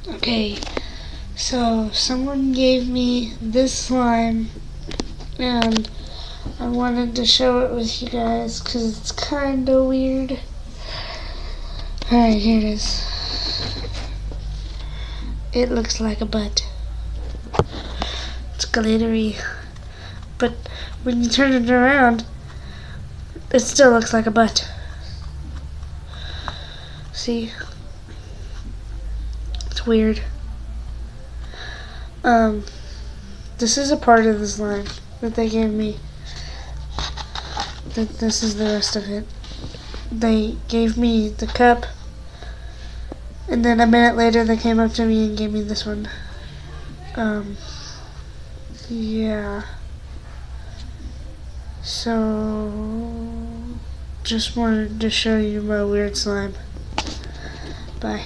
Okay, so someone gave me this slime and I wanted to show it with you guys because it's kind of weird. Alright, here it is. It looks like a butt. It's glittery. But when you turn it around, it still looks like a butt. See? It's weird. This is a part of the slime that they gave me. This is the rest of it. They gave me the cup, and then a minute later they came up to me and gave me this one. Yeah. So, just wanted to show you my weird slime. Bye.